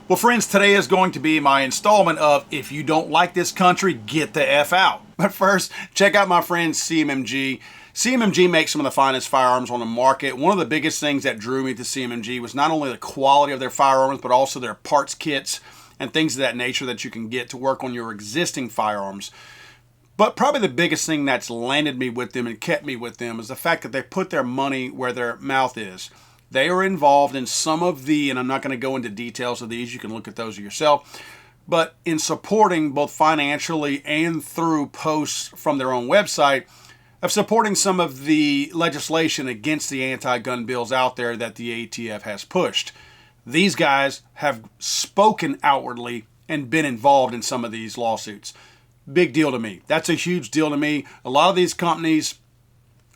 Well, friends, today is going to be my installment of If You Don't Like This Country, Get the F Out. But first, check out my friend CMMG. CMMG makes some of the finest firearms on the market. One of the biggest things that drew me to CMMG was not only the quality of their firearms, but also their parts kits and things of that nature that you can get to work on your existing firearms. But probably the biggest thing that's landed me with them and kept me with them is the fact that they put their money where their mouth is. They are involved in some of the, and I'm not going to go into details of these, you can look at those yourself, but in supporting both financially and through posts from their own website of supporting some of the legislation against the anti-gun bills out there that the ATF has pushed. These guys have spoken outwardly and been involved in some of these lawsuits. Big deal to me. That's a huge deal to me. A lot of these companies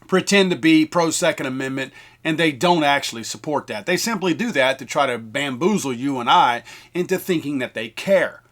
pretend to be pro-Second Amendment, and they don't actually support that. They simply do that to try to bamboozle you and I into thinking that they care.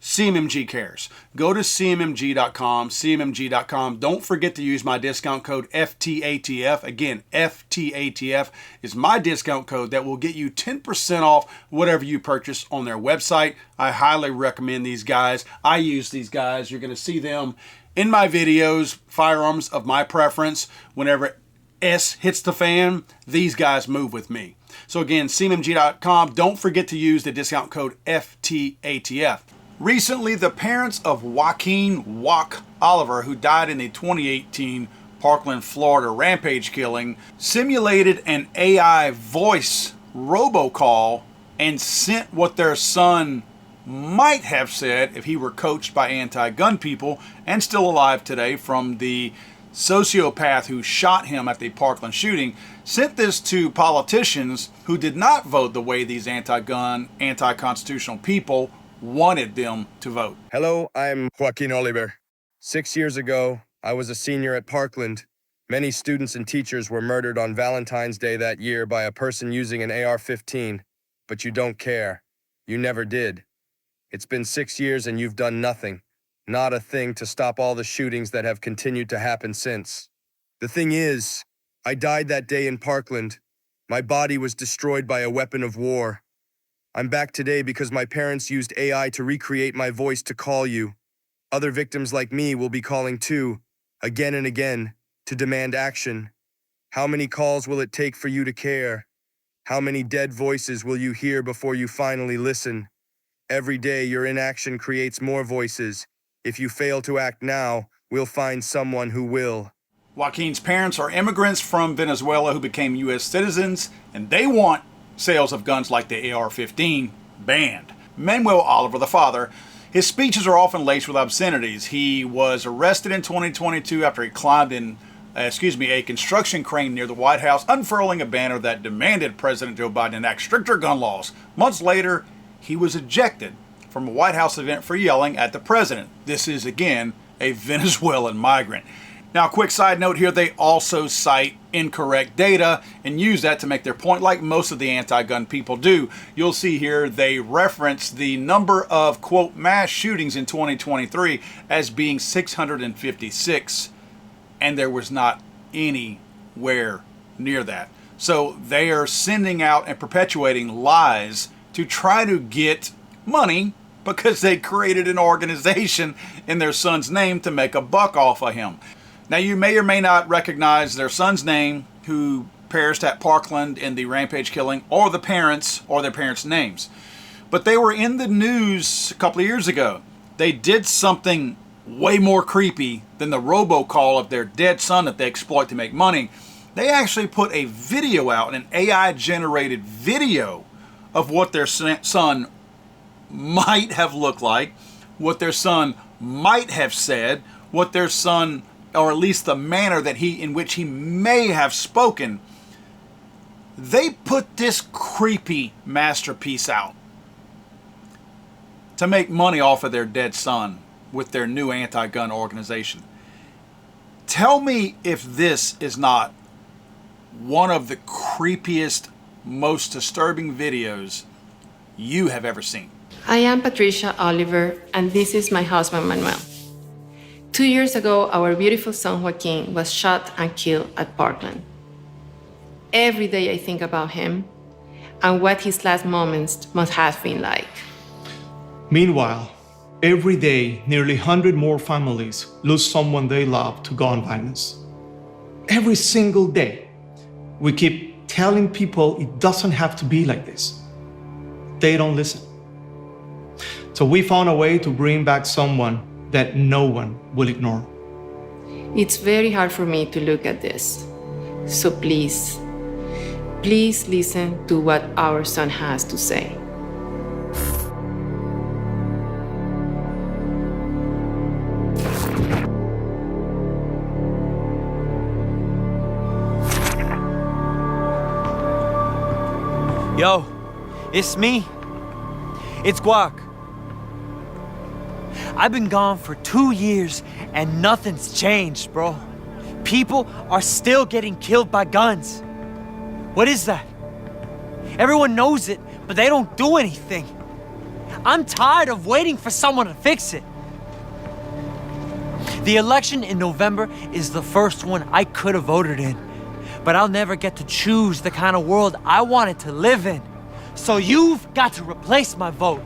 CMMG cares. Go to cmmg.com, cmmg.com. Don't forget to use my discount code FTATF. Again, FTATF is my discount code that will get you 10% off whatever you purchase on their website. I highly recommend these guys. I use these guys. You're going to see them in my videos, firearms of my preference. Whenever S hits the fan, these guys move with me. So again, cmmg.com. Don't forget to use the discount code FTATF. Recently, the parents of Joaquin "Wack" Oliver, who died in the 2018 Parkland, Florida rampage killing, simulated an AI voice robocall and sent what their son might have said if he were coached by anti-gun people and still alive today from the sociopath who shot him at the Parkland shooting, sent this to politicians who did not vote the way these anti-gun, anti-constitutional people wanted them to vote. Hello, I'm Joaquin Oliver. 6 years ago, I was a senior at Parkland. Many students and teachers were murdered on Valentine's Day that year by a person using an AR-15. But you don't care. You never did. It's been 6 years and you've done nothing. Not a thing to stop all the shootings that have continued to happen since. The thing is, I died that day in Parkland. My body was destroyed by a weapon of war. I'm back today because my parents used AI to recreate my voice to call you. Other victims like me will be calling too, again and again, to demand action. How many calls will it take for you to care? How many dead voices will you hear before you finally listen? Every day your inaction creates more voices. If you fail to act now, we'll find someone who will. Joaquin's parents are immigrants from Venezuela who became U.S. citizens, and they want sales of guns like the AR-15 banned. Manuel Oliver, the father, his speeches are often laced with obscenities. He was arrested in 2022 after he climbed in a construction crane near the White House, unfurling a banner that demanded President Joe Biden enact stricter gun laws. Months later, he was ejected from a White House event for yelling at the president. This is, again, a Venezuelan migrant. Now, a quick side note here, they also cite incorrect data and use that to make their point like most of the anti-gun people do. You'll see here they reference the number of, quote, mass shootings in 2023 as being 656, and there was not anywhere near that. So they are sending out and perpetuating lies to try to get money because they created an organization in their son's name to make a buck off of him. Now, you may or may not recognize their son's name who perished at Parkland in the rampage killing, or the parents or their parents' names. But they were in the news a couple of years ago. They did something way more creepy than the robocall of their dead son that they exploit to make money. They actually put a video out, an AI-generated video of what their son might have looked like, what their son might have said, what their son, or at least the manner that in which he may have spoken. They put this creepy masterpiece out to make money off of their dead son with their new anti-gun organization. Tell me if this is not one of the creepiest, most disturbing videos you have ever seen. I am Patricia Oliver, and this is my husband, Manuel. 2 years ago, our beautiful son, Joaquin, was shot and killed at Parkland. Every day I think about him. and what his last moments must have been like. Meanwhile, every day, nearly 100 more families lose someone they love to gun violence. Every single day, we keep telling people it doesn't have to be like this. They don't listen. So we found a way to bring back someone that no one will ignore. It's very hard for me to look at this. So please listen to what our son has to say. Yo, it's me. It's Guac. I've been gone for 2 years and nothing's changed, bro. People are still getting killed by guns. What is that? Everyone knows it, but they don't do anything. I'm tired of waiting for someone to fix it. The election in November is the first one I could have voted in, but I'll never get to choose the kind of world I wanted to live in. So you've got to replace my vote.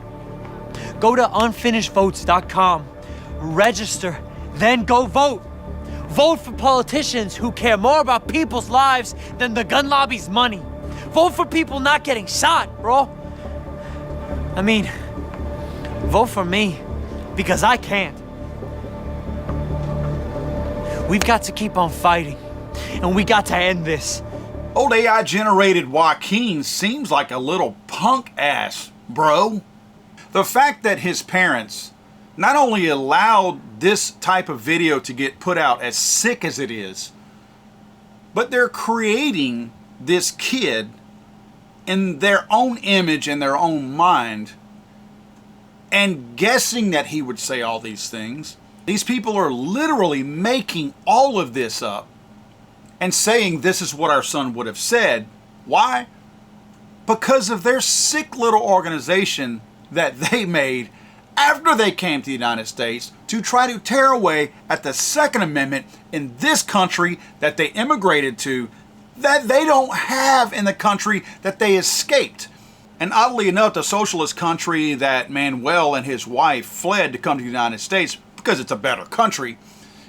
Go to unfinishedvotes.com, register, then go vote. Vote for politicians who care more about people's lives than the gun lobby's money. Vote for people not getting shot, bro. I mean, vote for me, because I can't. We've got to keep on fighting, and we got to end this. Old AI-generated Joaquin seems like a little punk ass, bro. The fact that his parents not only allowed this type of video to get put out, as sick as it is, but they're creating this kid in their own image and their own mind and guessing that he would say all these things. These people are literally making all of this up and saying this is what our son would have said. Why? Because of their sick little organization that they made after they came to the United States to try to tear away at the Second Amendment in this country that they immigrated to, that they don't have in the country that they escaped. And oddly enough, the socialist country that Manuel and his wife fled to come to the United States because it's a better country,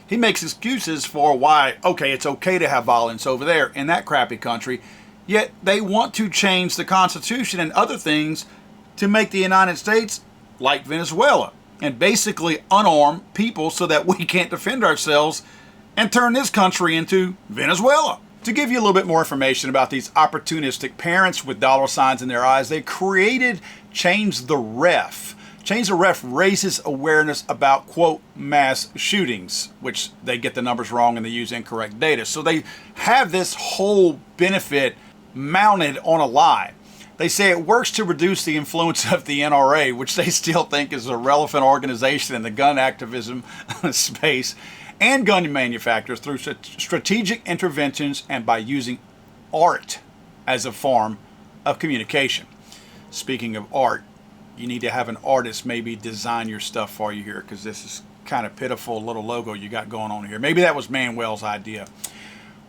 he makes excuses for why, okay, it's okay to have violence over there in that crappy country, yet they want to change the Constitution and other things to make the United States like Venezuela and basically unarm people so that we can't defend ourselves and turn this country into Venezuela. To give you a little bit more information about these opportunistic parents with dollar signs in their eyes, they created Change the Ref. Change the Ref raises awareness about, quote, mass shootings, which they get the numbers wrong and they use incorrect data. So they have this whole benefit mounted on a lie. They say it works to reduce the influence of the NRA, which they still think is a relevant organization in the gun activism space, and gun manufacturers through strategic interventions and by using art as a form of communication. Speaking of art, you need to have an artist maybe design your stuff for you here, because this is kind of pitiful little logo you got going on here. Maybe that was Manuel's idea.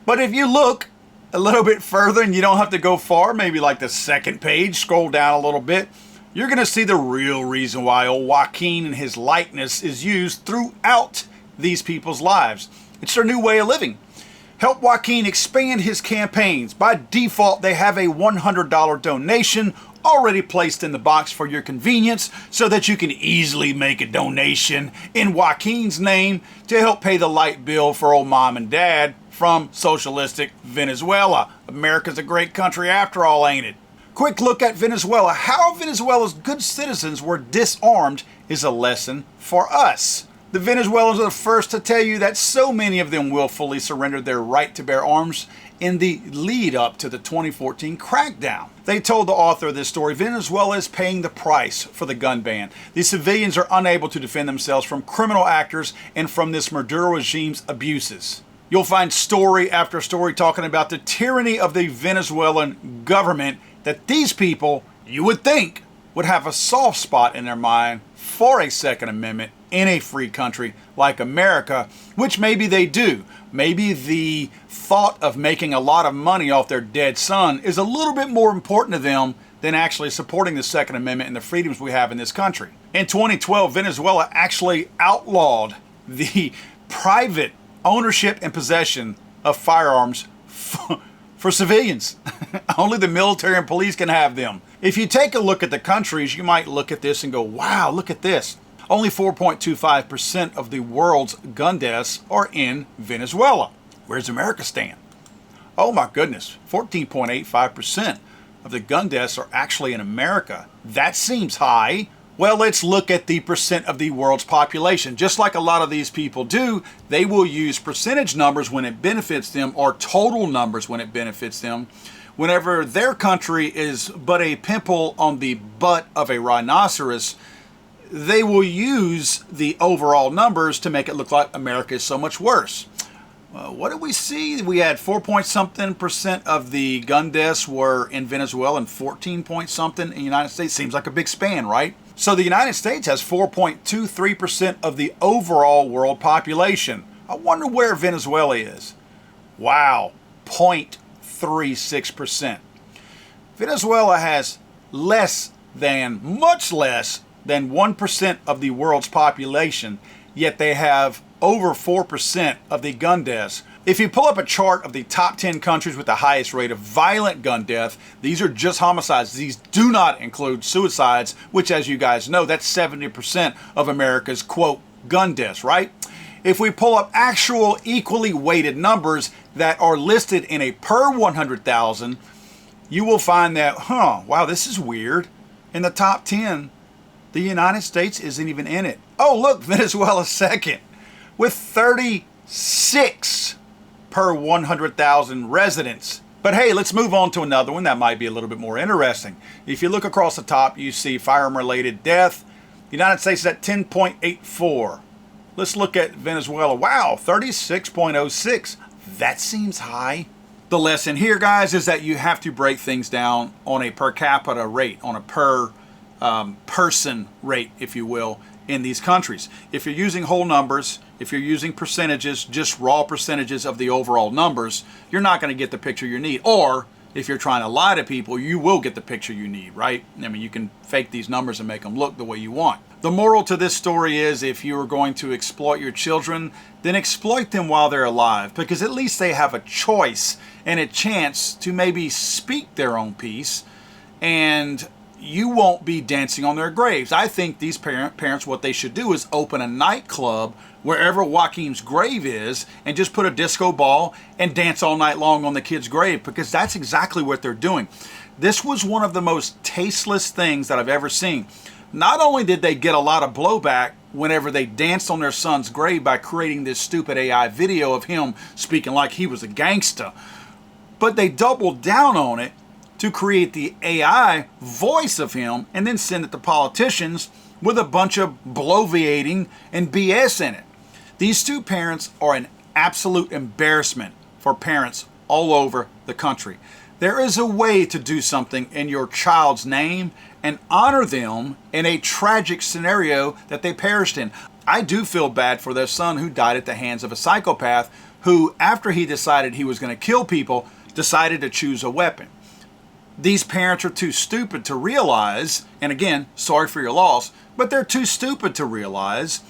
But if you look a little bit further, and you don't have to go far, maybe like the second page, scroll down a little bit, you're going to see the real reason why old Joaquin and his likeness is used throughout these people's lives. It's their new way of living. Help Joaquin expand his campaigns. By default, they have a $100 donation already placed in the box for your convenience so that you can easily make a donation in Joaquin's name to help pay the light bill for old mom and dad from socialistic Venezuela. America's a great country after all, ain't it? Quick look at Venezuela. How Venezuela's good citizens were disarmed is a lesson for us. The Venezuelans are the first to tell you that so many of them willfully surrendered their right to bear arms in the lead up to the 2014 crackdown. They told the author of this story, Venezuela is paying the price for the gun ban. The civilians are unable to defend themselves from criminal actors and from this Maduro regime's abuses. You'll find story after story talking about the tyranny of the Venezuelan government that these people, you would think, would have a soft spot in their mind for a Second Amendment in a free country like America, which maybe they do. Maybe the thought of making a lot of money off their dead son is a little bit more important to them than actually supporting the Second Amendment and the freedoms we have in this country. In 2012, Venezuela actually outlawed the private ownership and possession of firearms for civilians. Only the military and police can have them. If you take a look at the countries, you might look at this and go, wow, look at this. Only 4.25% of the world's gun deaths are in Venezuela. Where's America stand? Oh my goodness, 14.85% of the gun deaths are actually in America. That seems high. Well, let's look at the percent of the world's population. Just like a lot of these people do, they will use percentage numbers when it benefits them, or total numbers when it benefits them. Whenever their country is but a pimple on the butt of a rhinoceros, they will use the overall numbers to make it look like America is so much worse. What did we see? We had 4-point-something% of the gun deaths were in Venezuela and 14-point-something in the United States. Seems like a big span, right? So the United States has 4.23% of the overall world population. I wonder where Venezuela is. Wow, 0.36%. Venezuela has much less than 1% of the world's population, yet they have over 4% of the gun deaths. If you pull up a chart of the top 10 countries with the highest rate of violent gun death, these are just homicides. These do not include suicides, which, as you guys know, that's 70% of America's, quote, gun deaths, right? If we pull up actual equally weighted numbers that are listed in a per 100,000, you will find that, wow, this is weird. In the top 10, the United States isn't even in it. Oh, look, Venezuela's second, with 36 per 100,000 residents. But hey, let's move on to another one that might be a little bit more interesting. If you look across the top, you see firearm-related death. The United States is at 10.84. Let's look at Venezuela. Wow, 36.06. That seems high. The lesson here, guys, is that you have to break things down on a per capita rate, on a per person rate, if you will, in these countries. If you're using whole numbers, if you're using percentages, just raw percentages of the overall numbers, you're not going to get the picture you need. Or if you're trying to lie to people, you will get the picture you need, right? I mean, you can fake these numbers and make them look the way you want. The moral to this story is, if you are going to exploit your children, then exploit them while they're alive, because at least they have a choice and a chance to maybe speak their own piece, and you won't be dancing on their graves. I think these parents, what they should do is open a nightclub wherever Joaquin's grave is and just put a disco ball and dance all night long on the kid's grave, because that's exactly what they're doing. This was one of the most tasteless things that I've ever seen. Not only did they get a lot of blowback whenever they danced on their son's grave by creating this stupid AI video of him speaking like he was a gangster, but they doubled down on it to create the AI voice of him and then send it to politicians with a bunch of bloviating and BS in it. These two parents are an absolute embarrassment for parents all over the country. There is a way to do something in your child's name and honor them in a tragic scenario that they perished in. I do feel bad for their son who died at the hands of a psychopath who, after he decided he was going to kill people, decided to choose a weapon. These parents are too stupid to realize, and again, sorry for your loss, but they're too stupid to realize,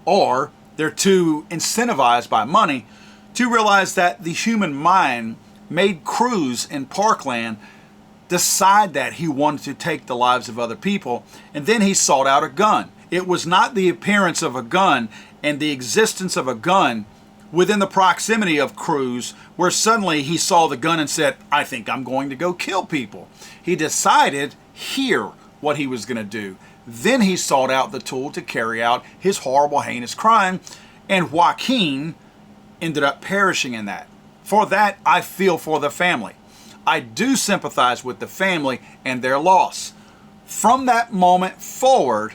or they're too incentivized by money to realize that the human mind made Cruz in Parkland decide that he wanted to take the lives of other people, and then he sought out a gun. It was not the appearance of a gun and the existence of a gun within the proximity of Cruz where suddenly he saw the gun and said, I think I'm going to go kill people. He decided here what he was going to do. Then he sought out the tool to carry out his horrible, heinous crime, and Joaquin ended up perishing in that. For that, I feel for the family. I do sympathize with the family and their loss. From that moment forward,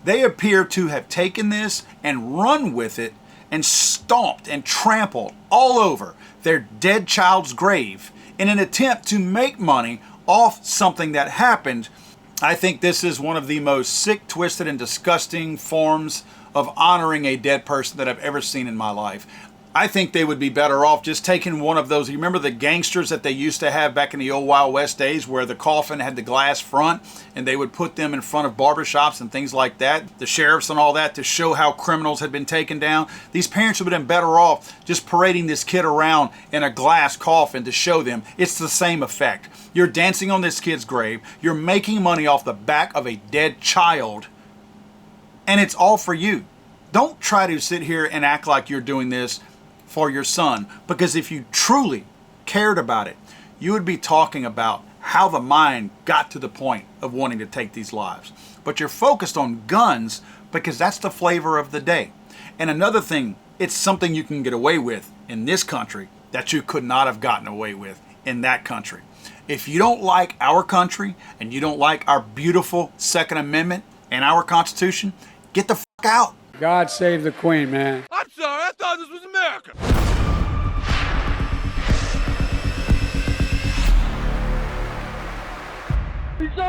they appear to have taken this and run with it and stomped and trampled all over their dead child's grave in an attempt to make money off something that happened. I think this is one of the most sick, twisted, and disgusting forms of honoring a dead person that I've ever seen in my life. I think they would be better off just taking one of those. You remember the gangsters that they used to have back in the old Wild West days where the coffin had the glass front and they would put them in front of barbershops and things like that, the sheriffs and all that, to show how criminals had been taken down. These parents would have been better off just parading this kid around in a glass coffin to show them it's the same effect. You're dancing on this kid's grave, you're making money off the back of a dead child, and it's all for you. Don't try to sit here and act like you're doing this for your son, because if you truly cared about it, you would be talking about how the mind got to the point of wanting to take these lives. But you're focused on guns because that's the flavor of the day. And another thing, it's something you can get away with in this country that you could not have gotten away with in that country. If you don't like our country and you don't like our beautiful Second Amendment and our Constitution, get the fuck out. God save the Queen, man. I'm sorry, I thought this was America. He's so